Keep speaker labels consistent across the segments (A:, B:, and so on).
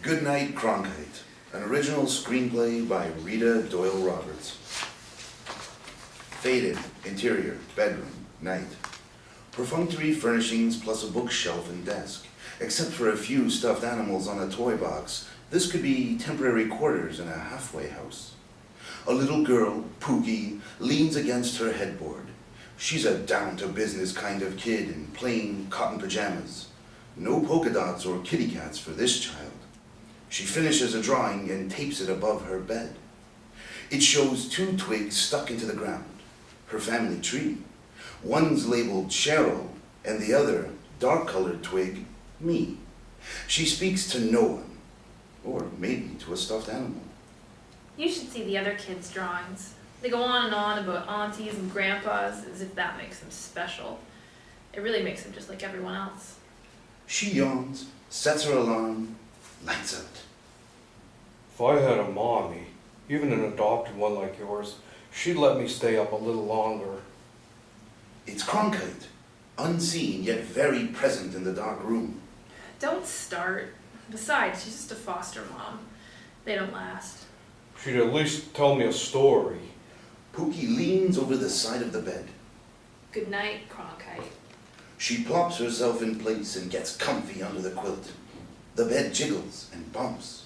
A: Goodnight, CRONKITE, an original screenplay by Rita Doyle Roberts. Faded, interior, bedroom, night. Perfunctory furnishings plus a bookshelf and desk. Except for a few stuffed animals on a toy box, this could be temporary quarters in a halfway house. A little girl, POOKY, leans against her headboard. She's a down-to-business kind of kid in plain cotton pajamas. No polka dots or kitty cats for this child. She finishes a drawing and tapes it above her bed. It shows 2 twigs stuck into the ground, her family tree. One's labeled CHERYL, and the other, dark-colored twig, me. She speaks to no one, or maybe to a stuffed animal.
B: You should see the other kids' drawings. They go on and on about aunties and grandpas as if that makes them special. It really makes them just like everyone else.
A: She yawns, sets her alarm, lights out.
C: If I had a mommy, even an adopted one like yours, she'd let me stay up a little longer.
A: It's CRONKITE, unseen yet very present in the dark room.
B: Don't start. Besides, she's just a foster mom. They don't last.
C: She'd at least tell me a story.
A: POOKY leans over the side of the bed.
B: Good night, CRONKITE.
A: She plops herself in place and gets comfy under the quilt. The bed jiggles and bumps.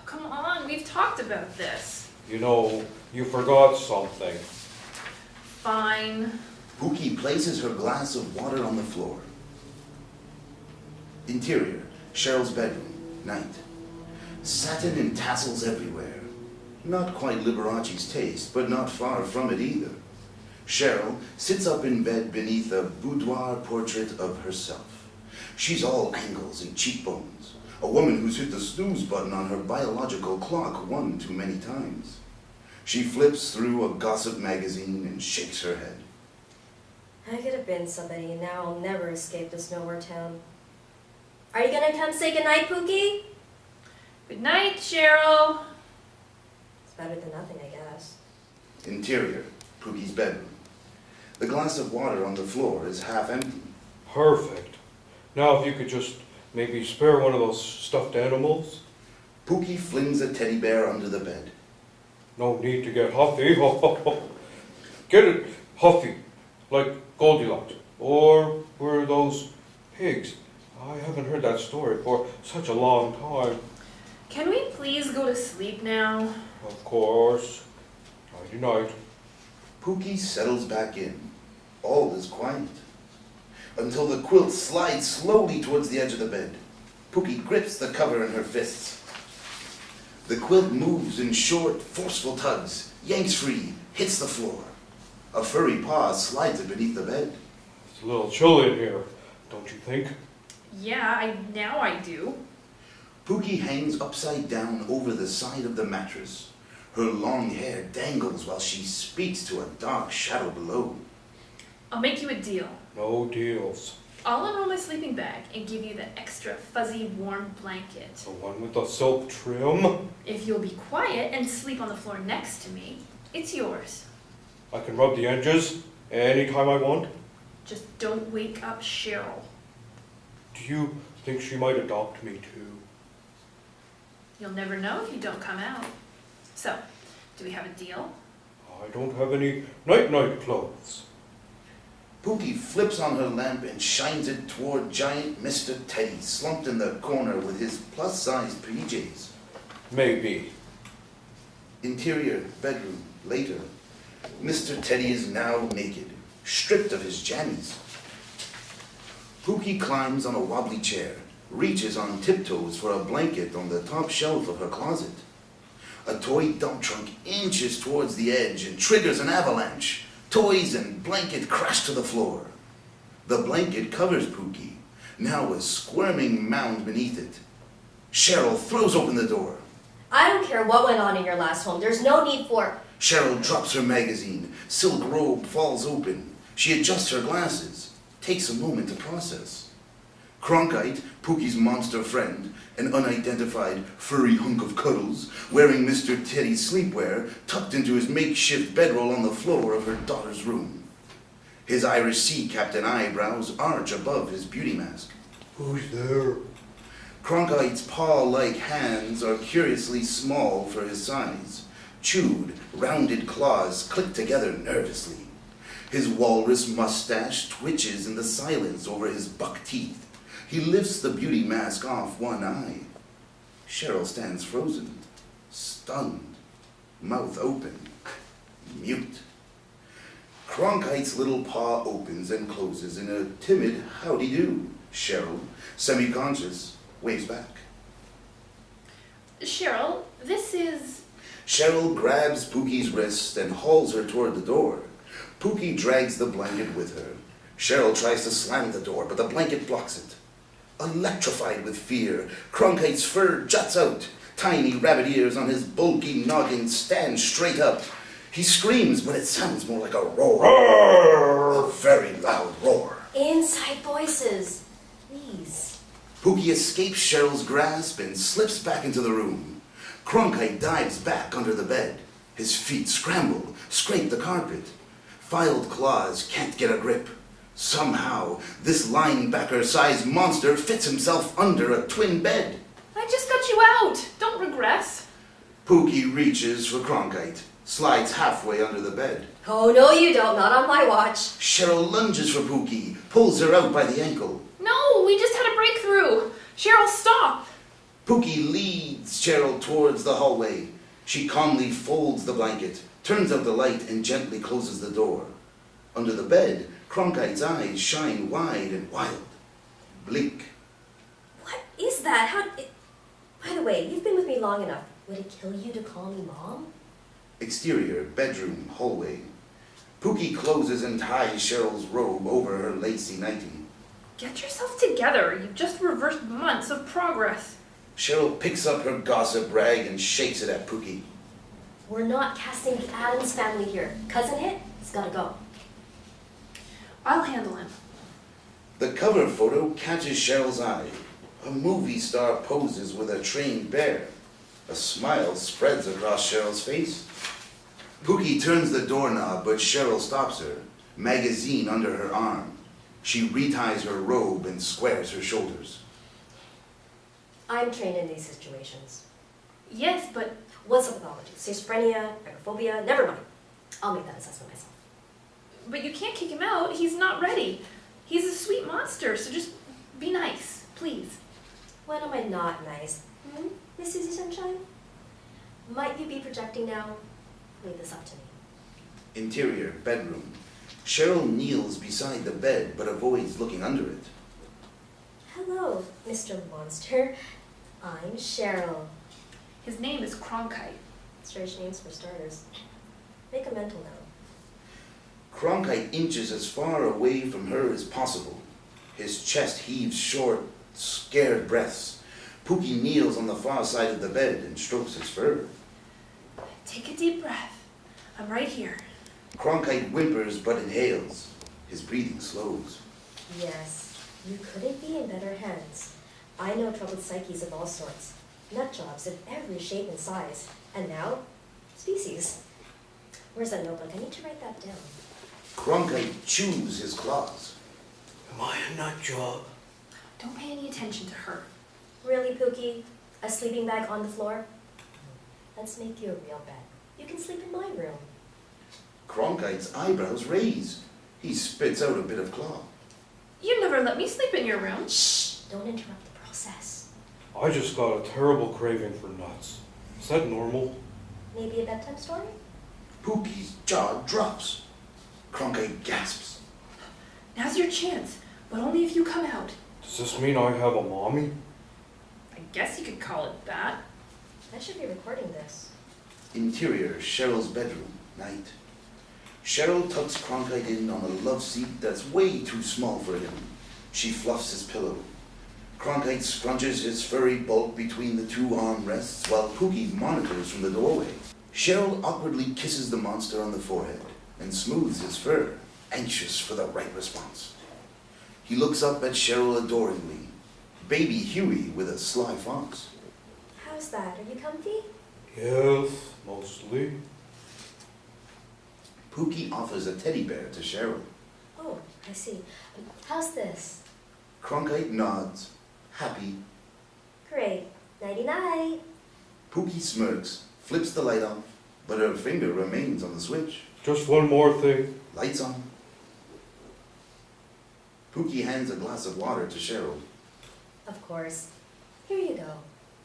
B: Come on, we've talked about this.
C: You know, you forgot something.
B: Fine.
A: POOKY places her glass of water on the floor. Interior, CHERYL's bedroom, night. Satin and tassels everywhere. Not quite Liberace's taste, but not far from it either. CHERYL sits up in bed beneath a boudoir portrait of herself. She's all angles and cheekbones. A woman who's hit the snooze button on her biological clock one too many times. She flips through a gossip magazine and shakes her head.
D: I could have been somebody, and now I'll never escape this nowhere town. Are you gonna come say goodnight, POOKY?
B: Good night, CHERYL.
D: It's better than nothing, I guess.
A: Interior, POOKY's bedroom. The glass of water on the floor is half empty.
C: Perfect. Now if you could just maybe spare one of those stuffed animals.
A: POOKY flings a teddy bear under the bed.
C: No need to get huffy. Get it huffy, like Goldilocks. Or were those pigs? I haven't heard that story for such a long time.
B: Can we please go to sleep now?
C: Of course. Nighty night.
A: POOKY settles back in. All is quiet. Until the quilt slides slowly towards the edge of the bed. POOKY grips the cover in her fists. The quilt moves in short, forceful tugs, yanks free, hits the floor. A furry paw slides it beneath the bed.
C: It's a little chilly in here, don't you think?
B: Yeah, now I do.
A: POOKY hangs upside down over the side of the mattress. Her long hair dangles while she speaks to a dark shadow below.
B: I'll make you a deal.
C: No deals.
B: I'll unroll my sleeping bag and give you the extra fuzzy warm blanket.
C: The one with the silk trim?
B: If you'll be quiet and sleep on the floor next to me, it's yours.
C: I can rub the edges anytime I want.
B: Just don't wake up CHERYL.
C: Do you think she might adopt me too?
B: You'll never know if you don't come out. So, do we have a deal?
C: I don't have any night-night clothes.
A: POOKY flips on her lamp and shines it toward giant Mr. Teddy slumped in the corner with his plus-sized PJs.
C: Maybe.
A: Interior, bedroom, later. Mr. Teddy is now naked, stripped of his jammies. POOKY climbs on a wobbly chair, reaches on tiptoes for a blanket on the top shelf of her closet. A toy dump trunk inches towards the edge and triggers an avalanche. Toys and blanket crash to the floor. The blanket covers POOKY, now a squirming mound beneath it. CHERYL throws open the door.
D: I don't care what went on in your last home. There's no need for...
A: CHERYL drops her magazine. Silk robe falls open. She adjusts her glasses. Takes a moment to process. CRONKITE, POOKY's monster friend, an unidentified furry hunk of cuddles, wearing Mr. Teddy's sleepwear, tucked into his makeshift bedroll on the floor of her daughter's room. His Irish sea captain eyebrows arch above his beauty mask.
C: Who's there?
A: Cronkite's paw-like hands are curiously small for his size. Chewed, rounded claws click together nervously. His walrus mustache twitches in the silence over his buck teeth. He lifts the beauty mask off one eye. CHERYL stands frozen, stunned, mouth open, mute. Cronkite's little paw opens and closes in a timid howdy-do. CHERYL, semi-conscious, waves back.
B: Cheryl, this is...
A: CHERYL grabs Pooky's wrist and hauls her toward the door. Pooky drags the blanket with her. CHERYL tries to slam the door, but the blanket blocks it. Electrified with fear, Cronkite's fur juts out. Tiny rabbit ears on his bulky noggin stand straight up. He screams, but it sounds more like a roar. A very loud roar.
D: Inside voices. Please.
A: Pooky escapes CHERYL's grasp and slips back into the room. Cronkite dives back under the bed. His feet scramble, scrape the carpet. Filed claws can't get a grip. Somehow, this linebacker-sized monster fits himself under a twin bed.
B: I just got you out. Don't regress.
A: Pooky reaches for Cronkite, slides halfway under the bed.
D: Oh, no you don't. Not on my watch.
A: CHERYL lunges for Pooky, pulls her out by the ankle.
B: No, we just had a breakthrough. Cheryl, stop.
A: Pooky leads CHERYL towards the hallway. She calmly folds the blanket, turns out the light, and gently closes the door. Under the bed, Cronkite's eyes shine wide and wild. Blink.
D: What is that? By the way, you've been with me long enough. Would it kill you to call me Mom?
A: Exterior, bedroom, hallway. Pooky closes and ties CHERYL's robe over her lacy nightie.
B: Get yourself together. You've just reversed months of progress.
A: CHERYL picks up her gossip rag and shakes it at Pooky.
D: We're not casting the Addams family here. Cousin hit, he's gotta go.
B: I'll handle him.
A: The cover photo catches CHERYL's eye. A movie star poses with a trained bear. A smile spreads across CHERYL's face. Pooky turns the doorknob, but CHERYL stops her, magazine under her arm. She reties her robe and squares her shoulders.
D: I'm trained in these situations.
B: Yes, but...
D: What's up with all of you? Schizophrenia, agoraphobia, never mind. I'll make that assessment myself.
B: But you can't kick him out. He's not ready. He's a sweet monster, so just be nice, please.
D: When am I not nice? Miss Susie Sunshine? Might you be projecting now? Leave this up to me.
A: Interior, bedroom. CHERYL kneels beside the bed but avoids looking under it.
D: Hello, Mr. Monster. I'm CHERYL.
B: His name is Cronkite.
D: Strange names for starters. Make a mental note.
A: Cronkite inches as far away from her as possible. His chest heaves short, scared breaths. Pooky kneels on the far side of the bed and strokes his fur.
B: Take a deep breath. I'm right here.
A: Cronkite whimpers but inhales. His breathing slows.
D: Yes, you couldn't be in better hands. I know troubled psyches of all sorts. Nut jobs of every shape and size. And now, species. Where's that notebook? I need to write that down.
A: Cronkite chews his claws.
C: Am I a nut job?
B: Don't pay any attention to her.
D: Really, Pooky? A sleeping bag on the floor? Let's make you a real bed. You can sleep in my room.
A: Cronkite's eyebrows raise. He spits out a bit of claw.
B: You never let me sleep in your room.
D: Shh! Don't interrupt the process.
C: I just got a terrible craving for nuts. Is that normal?
D: Maybe a bedtime story?
A: Pooky's jaw drops. Cronkite gasps.
B: Now's your chance, but only if you come out.
C: Does this mean I have a mommy?
B: I guess you could call it that.
D: I should be recording this.
A: Interior, CHERYL's bedroom, night. CHERYL tucks Cronkite in on a love seat that's way too small for him. She fluffs his pillow. Cronkite scrunches his furry bulk between the two armrests while Pooky monitors from the doorway. CHERYL awkwardly kisses the monster on the forehead and smooths his fur, anxious for the right response. He looks up at CHERYL adoringly, baby Huey with a sly fox.
D: How's that? Are you comfy?
C: Yes, mostly.
A: Pooky offers a teddy bear to CHERYL.
D: Oh, I see. How's this?
A: Cronkite nods, happy.
D: Great. Nighty-night.
A: Pookie smirks, flips the light off, but her finger remains on the switch.
C: Just one more thing.
A: Lights on. Pookie hands a glass of water to Cheryl.
D: Of course. Here you go.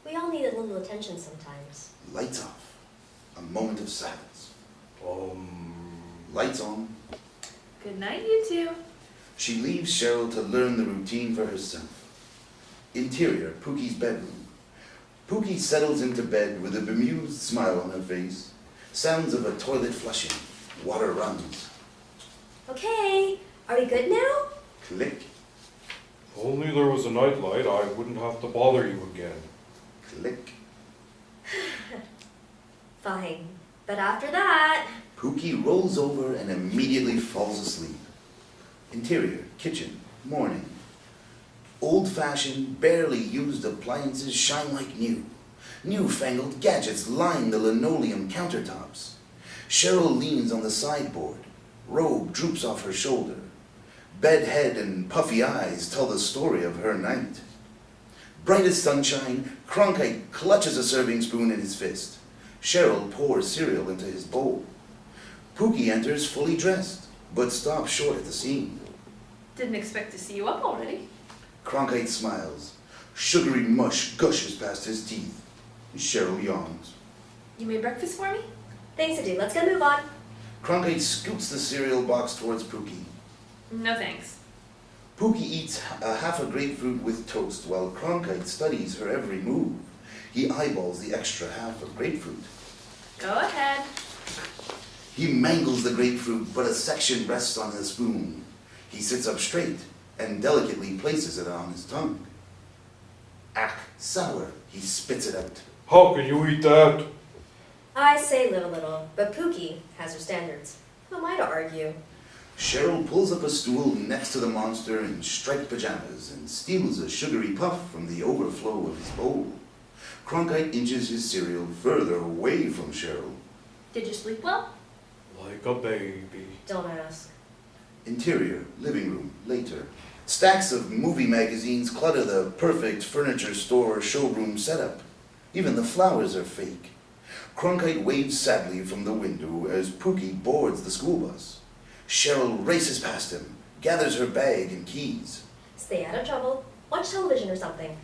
D: We all need a little attention sometimes.
A: Lights off. A moment of silence. Lights on.
B: Good night, you two.
A: She leaves Cheryl to learn the routine for herself. Interior, Pookie's bedroom. Pookie settles into bed with a bemused smile on her face. Sounds of a toilet flushing. Water runs.
D: Okay, are we good now?
A: Click,
C: If only there was a nightlight, I wouldn't have to bother you again.
A: click.
D: Fine. But after that...
A: Pookie rolls over and immediately falls asleep. Interior, kitchen, morning. Old-fashioned, barely used appliances shine like new. Newfangled gadgets line the linoleum countertops. Cheryl leans on the sideboard. Robe droops off her shoulder. Bed head and puffy eyes tell the story of her night. Bright as sunshine, CRONKITE clutches a serving spoon in his fist. Cheryl pours cereal into his bowl. Pookie enters fully dressed, but stops short at the seam.
B: Didn't expect to see you up already.
A: CRONKITE smiles. Sugary mush gushes past his teeth. Cheryl yawns.
B: You made breakfast for me?
D: Things to do. Let's get a move on.
A: CRONKITE scoots the cereal box towards Pookie.
B: No thanks.
A: Pookie eats half a grapefruit with toast while CRONKITE studies her every move. He eyeballs the extra half of grapefruit.
B: Go ahead.
A: He mangles the grapefruit, but a section rests on his spoon. He sits up straight and delicately places it on his tongue. Ack, sour, he spits it out.
C: How can you eat that?
D: I say live a little, but Pookie has her standards. Who am I to argue?
A: Cheryl pulls up a stool next to the monster in striped pajamas and steals a sugary puff from the overflow of his bowl. CRONKITE inches his cereal further away from Cheryl.
B: Did you sleep well?
C: Like a baby.
D: Don't ask.
A: Interior, living room, later. Stacks of movie magazines clutter the perfect furniture store showroom setup. Even the flowers are fake. CRONKITE waves sadly from the window as Pookie boards the school bus. Cheryl races past him, gathers her bag and keys.
D: Stay out of trouble. Watch television or something.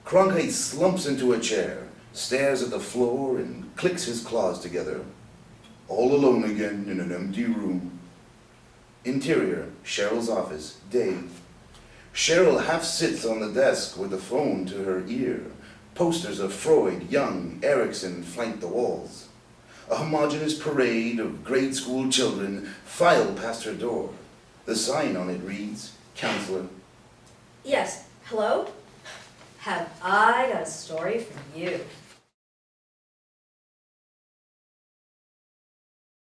A: CRONKITE slumps into a chair, stares at the floor, and clicks his claws together. All alone again in an empty room. Interior, Cheryl's office, day. Cheryl half sits on the desk with the phone to her ear. Posters of Freud, Jung, Erikson flank the walls. A homogeneous parade of grade school children file past her door. The sign on it reads, Counselor.
D: Yes. Hello? Have I got a story for you?